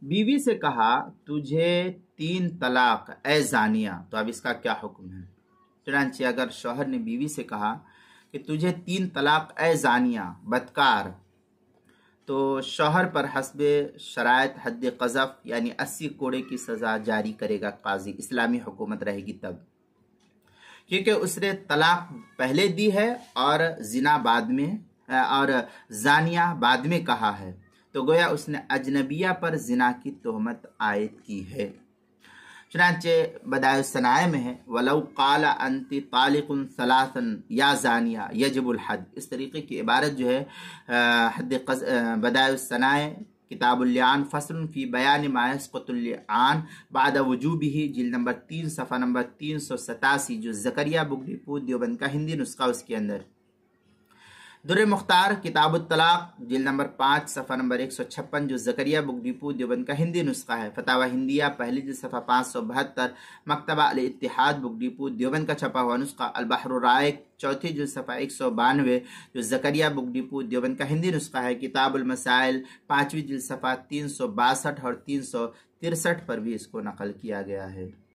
بیوی سے کہا تجھے 3 طلاق اے زانیہ، تو اب اس کا کیا حکم ہے؟ چنانچہ اگر شوہر نے بیوی سے کہا کہ تجھے 3 طلاق اے زانیہ بدکار، تو شوہر پر حسب شرائط حد قذف یعنی 80 کوڑے کی سزا جاری کرے گا قاضی، اسلامی حکومت رہے گی تب، کیونکہ اس نے طلاق پہلے دی ہے اور زنا بعد میں اور زانیہ بعد میں کہا ہے، تو گویا اس نے اجنبیہ پر زنا کی تہمت عائد کی ہے۔ چنانچہ بدائع الصنائع میں ہے وَلَوْ قَالَ أَنْتِ طَالِقٌ ثَلَاثًا يَا زَانِيَةٌ يَجِبُ الْحَدُّ، اس طریقے کی عبارت جو ہے بدائع الصنائع کتاب اللعان فصل فی بیان ما یسقط اللعان بعد وجوبہ، جلد نمبر 3 صفحہ نمبر 387، جو زکریا بک ڈپو دیوبند کا ہندی نسخہ اس کے اندر۔ در مختار کتاب الطلاق جلد نمبر 5 صفحہ نمبر 156، جو زکریا بک ڈپو دیوبند کا ہندی نسخہ ہے۔ فتاوی ہندیہ پہلی جلد صفحہ 572، مکتبہ الاتحاد بک ڈپو دیوبند کا چھپا ہوا نسخہ۔ البحر الرائق چوتھی جلد صفحہ 192، جو زکریا بک ڈپو دیوبند کا ہندی نسخہ ہے۔ کتاب المسائل 5ویں جلد صفحہ 362 اور 363 پر بھی اس کو نقل کیا گیا ہے۔